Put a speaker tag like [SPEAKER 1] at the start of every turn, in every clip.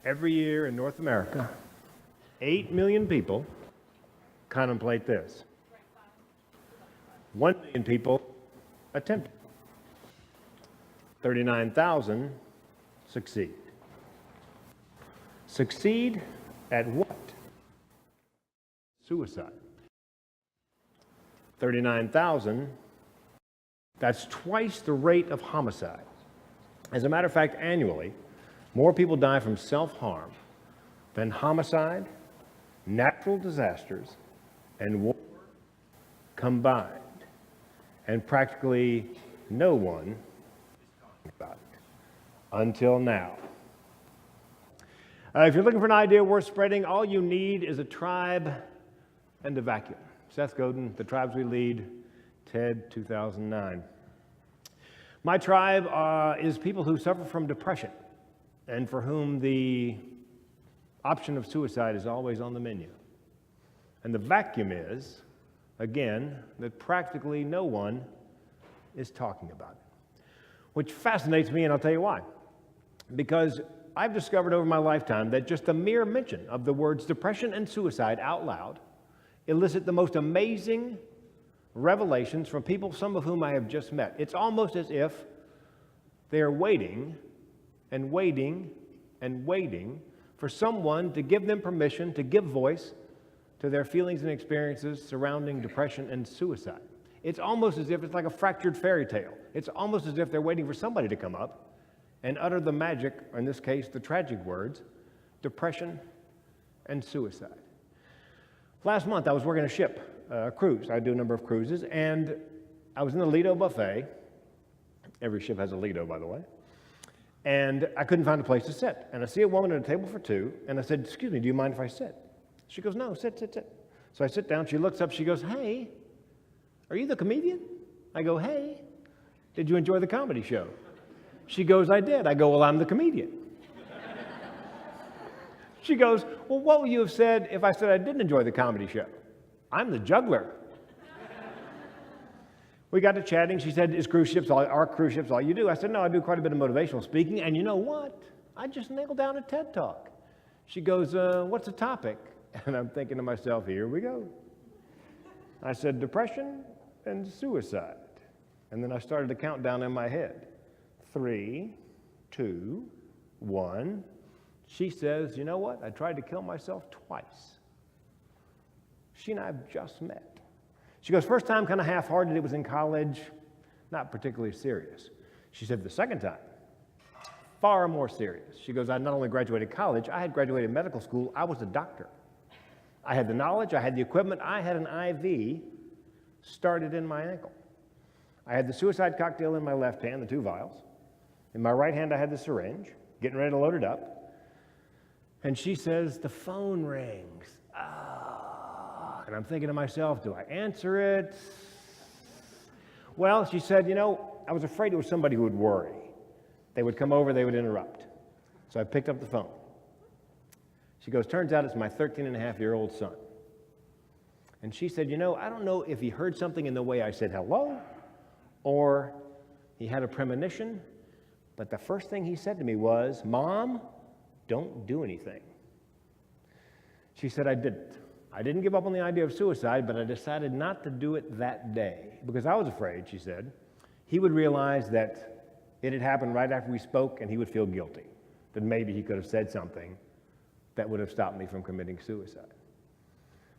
[SPEAKER 1] Every year in North America, 8 million people contemplate this. 1 million people attempt it. 39,000 succeed. Succeed at what? Suicide. 39,000, that's twice the rate of homicide. As a matter of fact, annually, more people die from self-harm than homicide, natural disasters, and war combined. And practically no one is talking about it until now. If you're looking for an idea worth spreading, all you need is a tribe and a vacuum. Seth Godin, The Tribes We Lead, TED 2009. My tribe is people who suffer from depression and for whom the option of suicide is always on the menu. And the vacuum is, again, that practically no one is talking about it, which fascinates me, and I'll tell you why. Because I've discovered over my lifetime that just the mere mention of the words depression and suicide out loud elicit the most amazing revelations from people, some of whom I have just met. It's almost as if they are waiting and waiting and waiting for someone to give them permission to give voice to their feelings and experiences surrounding depression and suicide. It's almost as if it's like a fractured fairy tale. It's almost as if they're waiting for somebody to come up and utter the magic, or in this case, the tragic words, depression and suicide. Last month, I was working a ship, a cruise. I do a number of cruises, and I was in the Lido buffet. Every ship has a Lido, by the way. And I couldn't find a place to sit. And I see a woman at a table for two, and I said, "Excuse me, do you mind if I sit?" She goes, "No, sit, sit, sit." So I sit down. She looks up. She goes, "Hey, are you the comedian?" I go, "Hey, did you enjoy the comedy show?" She goes, "I did." I go, "Well, I'm the comedian." She goes, "Well, what would you have said if I said I didn't enjoy the comedy show?" "I'm the juggler." We got to chatting. She said, "Are cruise ships all you do?" I said, "No, I do quite a bit of motivational speaking. And you know what? I just nailed down a TED Talk." She goes, "What's the topic?" And I'm thinking to myself, here we go. I said, "Depression and suicide." And then I started to count down in my head. 3, 2, 1. She says, "You know what? I tried to kill myself twice." She and I have just met. She goes, "First time kind of half-hearted. It was in college, not particularly serious." She said, "The second time, far more serious." She goes, "I not only graduated college, I had graduated medical school. I was a doctor. I had the knowledge, I had the equipment, I had an IV started in my ankle. I had the suicide cocktail in my left hand, the 2 vials. In my right hand, I had the syringe, getting ready to load it up. And she says, the phone rings. And I'm thinking to myself, do I answer it? Well, she said, I was afraid it was somebody who would worry. They would come over, they would interrupt. So I picked up the phone. She goes, "Turns out it's my 13-and-a-half-year-old son." And she said, I don't know if he heard something in the way I said hello, or he had a premonition, but the first thing he said to me was, "Mom, don't do anything." She said, "I didn't. I didn't give up on the idea of suicide, but I decided not to do it that day because I was afraid," she said, "he would realize that it had happened right after we spoke and he would feel guilty, that maybe he could have said something that would have stopped me from committing suicide."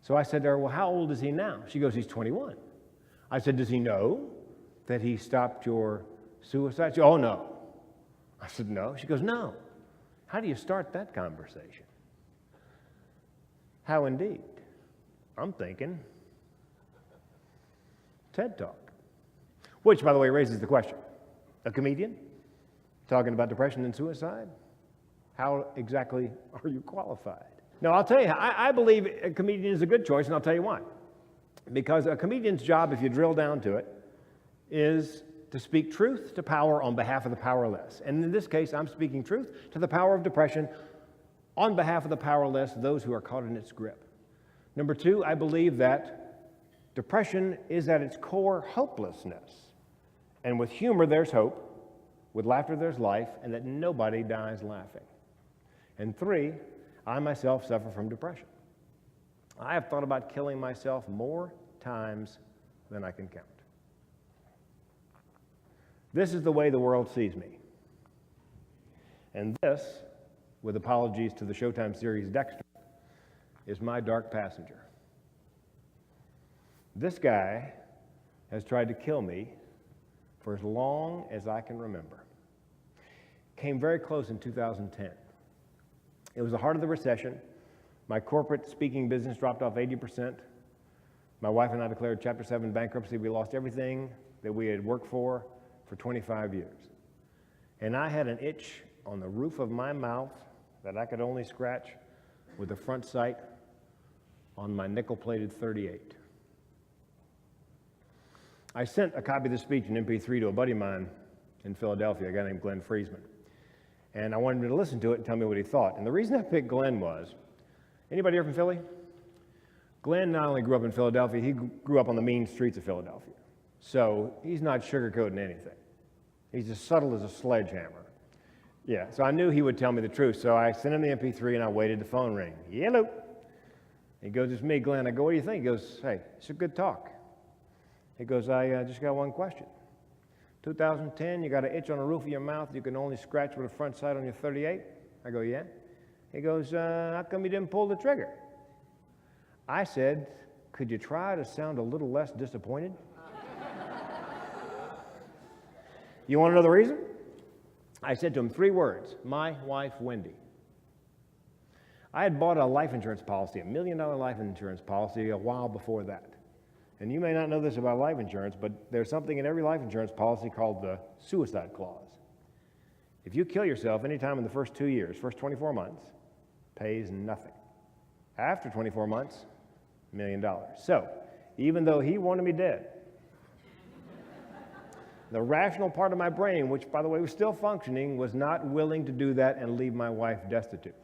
[SPEAKER 1] So I said to her, "Well, how old is he now?" She goes, "He's 21. I said, "Does he know that he stopped your suicide?" She goes, "Oh, no." I said, "No?" She goes, "No." How do you start that conversation? How indeed? I'm thinking TED Talk. Which, by the way, raises the question. A comedian talking about depression and suicide? How exactly are you qualified? No, I'll tell you, I believe a comedian is a good choice, and I'll tell you why. Because a comedian's job, if you drill down to it, is to speak truth to power on behalf of the powerless. And in this case, I'm speaking truth to the power of depression on behalf of the powerless, those who are caught in its grip. Number 2, I believe that depression is at its core hopelessness. And with humor, there's hope. With laughter, there's life, and that nobody dies laughing. And 3, I myself suffer from depression. I have thought about killing myself more times than I can count. This is the way the world sees me. And this, with apologies to the Showtime series Dexter, is my dark passenger. This guy has tried to kill me for as long as I can remember. Came very close in 2010. It was the heart of the recession. My corporate speaking business dropped off 80%. My wife and I declared Chapter 7 bankruptcy. We lost everything that we had worked for 25 years. And I had an itch on the roof of my mouth that I could only scratch with the front sight on my nickel-plated .38. I sent a copy of the speech in MP3 to a buddy of mine in Philadelphia, a guy named Glenn Friesman. And I wanted him to listen to it and tell me what he thought. And the reason I picked Glenn was, anybody here from Philly? Glenn not only grew up in Philadelphia, he grew up on the mean streets of Philadelphia. So he's not sugarcoating anything. He's as subtle as a sledgehammer. Yeah, so I knew he would tell me the truth. So I sent him the MP3 and I waited, the phone ring. Hello. He goes, it's me, Glenn. I go, what do you think? He goes, hey, it's a good talk. He goes, I just got one question. 2010, you got an itch on the roof of your mouth you can only scratch with the front sight on your .38? I go, yeah. He goes, how come you didn't pull the trigger? I said, could you try to sound a little less disappointed? You want to know the reason? I said to him 3 words, my wife, Wendy. I had bought a life insurance policy, $1 million life insurance policy, a while before that. And you may not know this about life insurance, but there's something in every life insurance policy called the suicide clause. If you kill yourself anytime in the first 2 years, first 24 months, pays nothing. After 24 months, $1 million. So, even though he wanted me dead, the rational part of my brain, which by the way was still functioning, was not willing to do that and leave my wife destitute.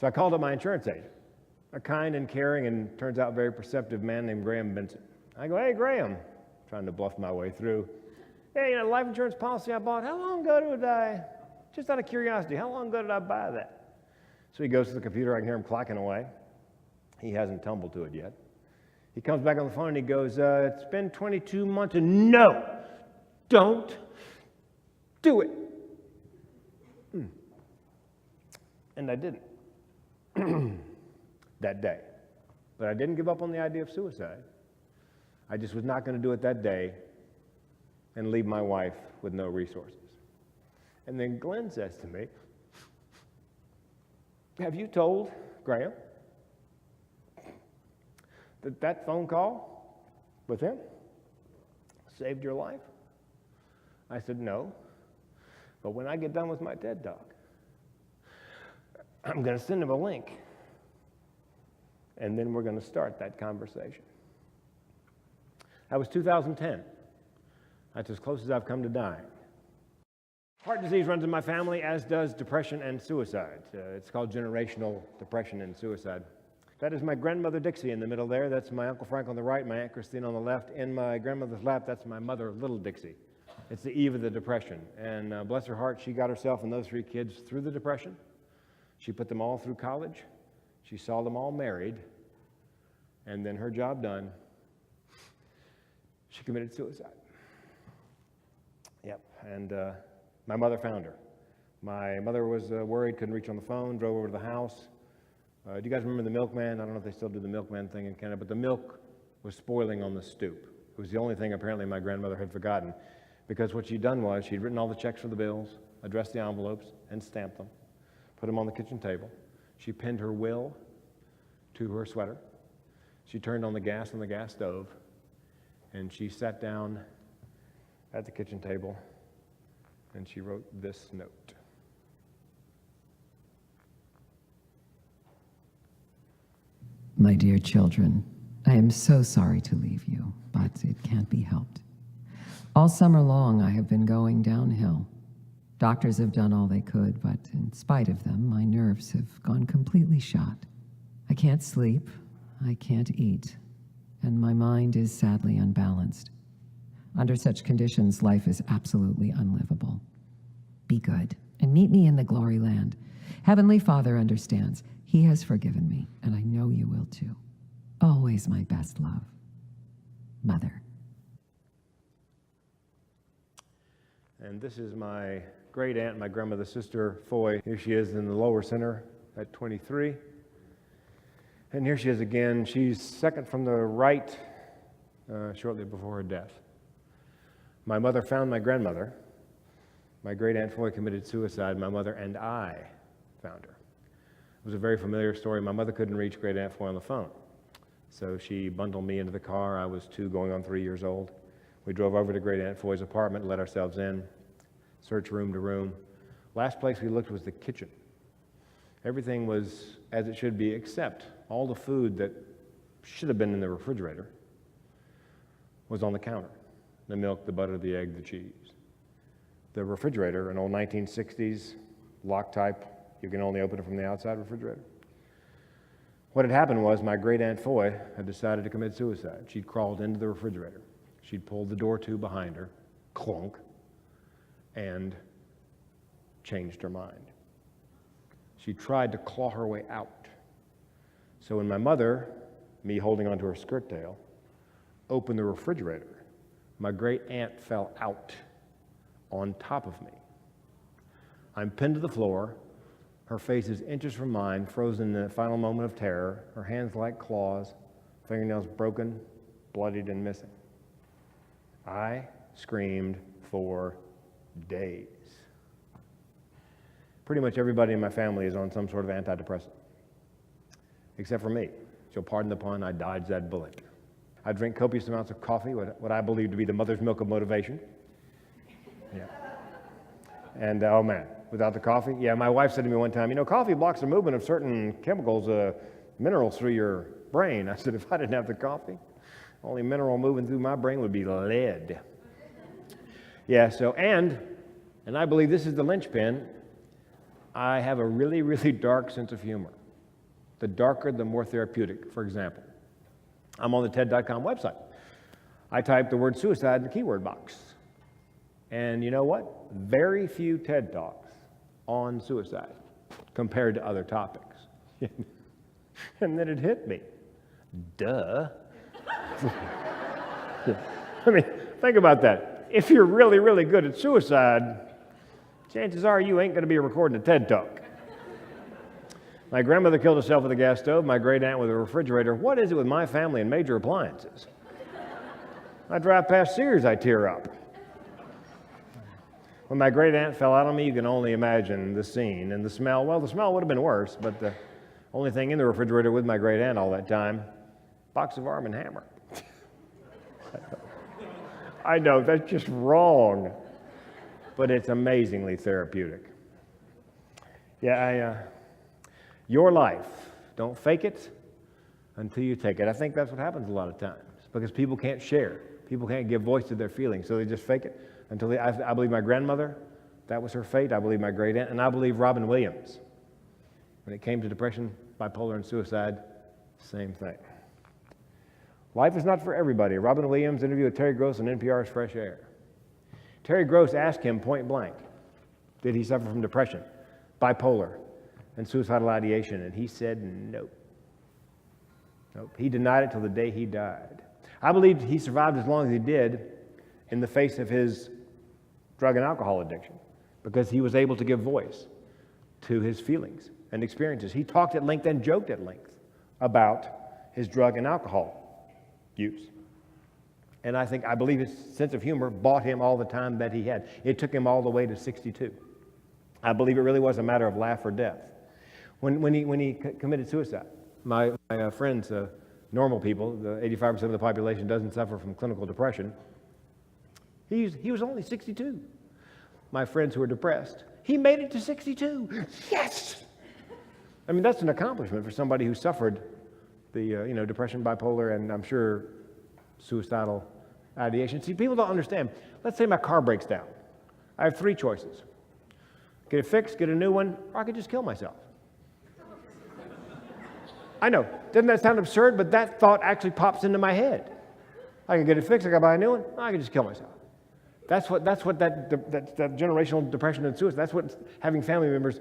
[SPEAKER 1] So I called up my insurance agent, a kind and caring and turns out very perceptive man named Graham Benson. I go, hey, Graham, trying to bluff my way through. Hey, you know, life insurance policy I bought, how long ago did I, just out of curiosity, how long ago did I buy that? So he goes to the computer, I can hear him clacking away. He hasn't tumbled to it yet. He comes back on the phone and he goes, it's been 22 months, and no, don't do it. And I didn't that day. But I didn't give up on the idea of suicide. I just was not going to do it that day and leave my wife with no resources. And then Glenn says to me, have you told Graham that that phone call with him saved your life? I said, no. But when I get done with my TED Talk, I'm going to send him a link. And then we're going to start that conversation. That was 2010. That's as close as I've come to dying. Heart disease runs in my family, as does depression and suicide. It's called generational depression and suicide. That is my grandmother Dixie in the middle there. That's my Uncle Frank on the right, my Aunt Christine on the left. In my grandmother's lap, that's my mother, Little Dixie. It's the eve of the Depression. And bless her heart, she got herself and those 3 kids through the Depression. She put them all through college. She saw them all married. And then her job done, she committed suicide. Yep, and my mother found her. My mother was worried, couldn't reach on the phone, drove over to the house. Do you guys remember the milkman? I don't know if they still do the milkman thing in Canada, but the milk was spoiling on the stoop. It was the only thing apparently my grandmother had forgotten, because what she'd done was she'd written all the checks for the bills, addressed the envelopes, and stamped them, put them on the kitchen table. She pinned her will to her sweater. She turned on the gas stove, and she sat down at the kitchen table, and she wrote this note.
[SPEAKER 2] My dear children, I am so sorry to leave you, but it can't be helped. All summer long, I have been going downhill. Doctors have done all they could, but in spite of them, my nerves have gone completely shot. I can't sleep, I can't eat, and my mind is sadly unbalanced. Under such conditions, life is absolutely unlivable. Be good and meet me in the glory land. Heavenly Father understands. He has forgiven me, and I know you will too. Always my best love. Mother.
[SPEAKER 1] And this is my great aunt, my grandmother's sister, Foy. Here she is in the lower center at 23. And here she is again. She's second from the right, shortly before her death. My mother found my grandmother. My great aunt Foy committed suicide. My mother and I found her. It was a very familiar story. My mother couldn't reach great aunt Foy on the phone. So she bundled me into the car. I was 2 going on 3 years old. We drove over to great aunt Foy's apartment, let ourselves in, searched room to room. Last place we looked was the kitchen. Everything was as it should be, except all the food that should have been in the refrigerator was on the counter. The milk, the butter, the egg, the cheese. The refrigerator, an old 1960s lock type, you can only open it from the outside refrigerator. What had happened was my great aunt Foy had decided to commit suicide. She'd crawled into the refrigerator. She'd pulled the door to behind her, clunk, and changed her mind. She tried to claw her way out. So when my mother, me holding onto her skirt tail, opened the refrigerator, my great aunt fell out on top of me. I'm pinned to the floor. Her face is inches from mine, frozen in the final moment of terror, her hands like claws, fingernails broken, bloodied, and missing. I screamed for days. Pretty much everybody in my family is on some sort of antidepressant, except for me. You'll pardon the pun, I dodged that bullet. I drink copious amounts of coffee, what I believe to be the mother's milk of motivation. Yeah. And oh man, without the coffee, yeah, my wife said to me one time, coffee blocks the movement of certain chemicals, minerals through your brain. I said, if I didn't have the coffee, only mineral moving through my brain would be lead. Yeah, so, and I believe this is the linchpin, I have a really, really dark sense of humor. The darker, the more therapeutic. For example, I'm on the TED.com website. I type the word suicide in the keyword box. And you know what? Very few TED Talks on suicide compared to other topics. And then it hit me. Duh. I mean, think about that. If you're really, really good at suicide, chances are you ain't going to be recording a TED Talk. My grandmother killed herself with a gas stove, my great aunt with a refrigerator. What is it with my family and major appliances? I drive past Sears, I tear up. When my great aunt fell out on me, you can only imagine the scene and the smell. Well, the smell would have been worse, but the only thing in the refrigerator with my great aunt all that time, box of Arm & Hammer. I know, that's just wrong, but it's amazingly therapeutic. Yeah, your life, don't fake it until you take it. I think that's what happens a lot of times, because people can't share. People can't give voice to their feelings, so they just fake it until they, I believe my grandmother, that was her fate. I believe my great aunt, and I believe Robin Williams. When it came to depression, bipolar, and suicide, same thing. Life is not for everybody. Robin Williams interviewed with Terry Gross on NPR's Fresh Air. Terry Gross asked him point blank, did he suffer from depression, bipolar, and suicidal ideation? And he said nope. Nope. He denied it till the day he died. I believe he survived as long as he did in the face of his drug and alcohol addiction, because he was able to give voice to his feelings and experiences. He talked at length and joked at length about his drug and alcohol use. And I believe his sense of humor bought him all the time that he had. It took him all the way to 62. I believe it really was a matter of life or death. When he committed suicide, my friends, normal people, the 85% of the population doesn't suffer from clinical depression. He was only 62. My friends who are depressed, he made it to 62. Yes! I mean, that's an accomplishment for somebody who suffered the depression, bipolar, and I'm sure suicidal ideation. See, people don't understand. Let's say my car breaks down. I have 3 choices. Get it fixed, get a new one, or I could just kill myself. I know, doesn't that sound absurd? But that thought actually pops into my head. I can get it fixed, I can buy a new one, I can just kill myself. That's what that generational depression and suicide, that's what having family members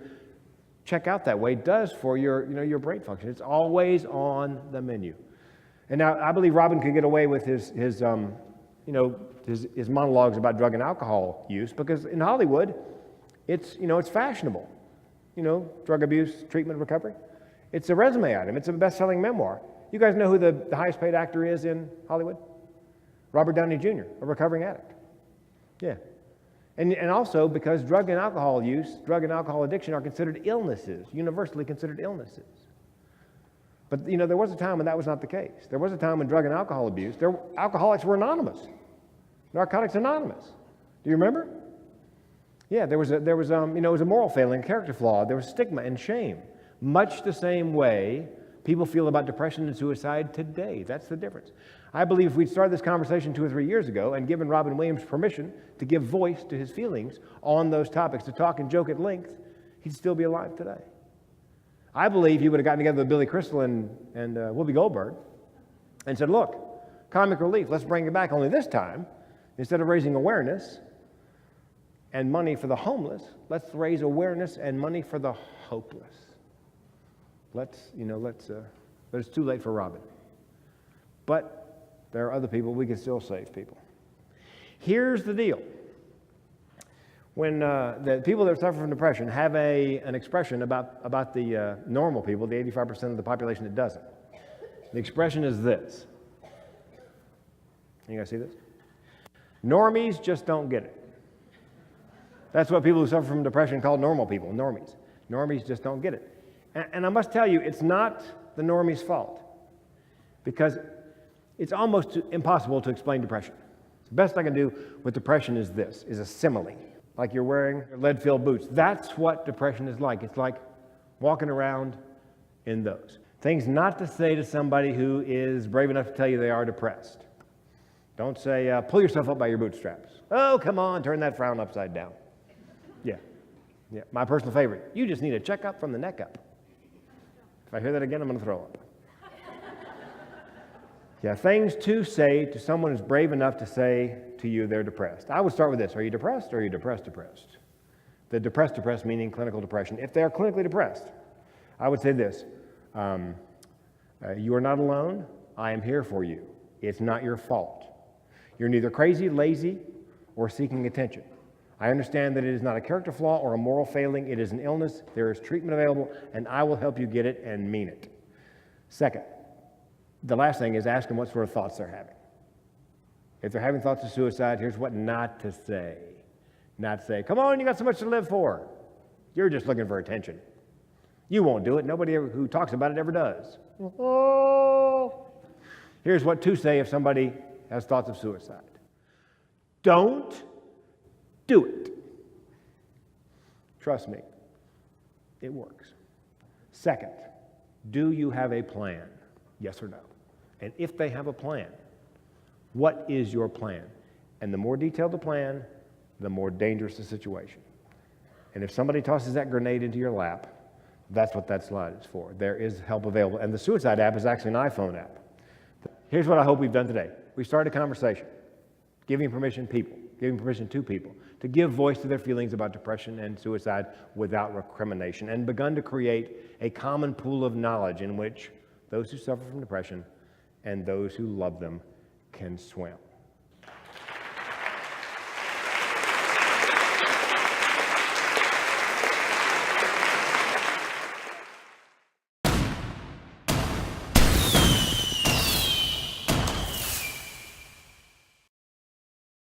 [SPEAKER 1] check out that way does for your brain function. It's always on the menu. And now I believe Robin could get away with his monologues about drug and alcohol use because in Hollywood, it's fashionable. Drug abuse, treatment, recovery. It's a resume item. It's a best-selling memoir. You guys know who the highest paid actor is in Hollywood? Robert Downey Jr., a recovering addict. Yeah. And also because drug and alcohol use, drug and alcohol addiction are considered illnesses, universally considered illnesses. But there was a time when that was not the case. There was a time when drug and alcohol abuse, alcoholics were anonymous. Narcotics Anonymous. Do you remember? Yeah, it was a moral failing, a character flaw. There was stigma and shame. Much the same way people feel about depression and suicide today. That's the difference. I believe if we'd started this conversation 2 or 3 years ago and given Robin Williams permission to give voice to his feelings on those topics, to talk and joke at length, he'd still be alive today. I believe he would have gotten together with Billy Crystal and Whoopi Goldberg and said, look, comic relief, let's bring it back. Only this time, instead of raising awareness and money for the homeless, let's raise awareness and money for the hopeless. But it's too late for Robin. But there are other people, we can still save people. Here's the deal. When the people that suffer from depression have an expression about the normal people, the 85% of the population that doesn't. The expression is this. You guys see this? Normies just don't get it. That's what people who suffer from depression call normal people, normies. Normies just don't get it. And I must tell you, it's not the normie's fault because it's almost impossible to explain depression. The best I can do with depression is a simile. Like you're wearing lead-filled boots. That's what depression is like. It's like walking around in those. Things not to say to somebody who is brave enough to tell you they are depressed. Don't say, pull yourself up by your bootstraps. Oh, come on, turn that frown upside down. Yeah. My personal favorite. You just need a checkup from the neck up. If I hear that again, I'm going to throw up. Yeah, things to say to someone who's brave enough to say to you they're depressed. I would start with this. Are you depressed or are you depressed? The depressed meaning clinical depression. If they are clinically depressed, I would say this. You are not alone. I am here for you. It's not your fault. You're neither crazy, lazy, or seeking attention. I understand that it is not a character flaw or a moral failing. It is an illness. There is treatment available, and I will help you get it and mean it. Second, the last thing is ask them what sort of thoughts they're having. If they're having thoughts of suicide, here's what not to say. Not say, come on, you got so much to live for. You're just looking for attention. You won't do it. Nobody who talks about it ever does. Oh. Here's what to say if somebody has thoughts of suicide. Don't do it. Trust me, it works. Second, do you have a plan? Yes or no? And if they have a plan, what is your plan? And the more detailed the plan, the more dangerous the situation. And if somebody tosses that grenade into your lap, that's what that slide is for. There is help available. And the suicide app is actually an iPhone app. Here's what I hope we've done today. We started a conversation, giving permission to people to give voice to their feelings about depression and suicide without recrimination, and begun to create a common pool of knowledge in which those who suffer from depression and those who love them can swim.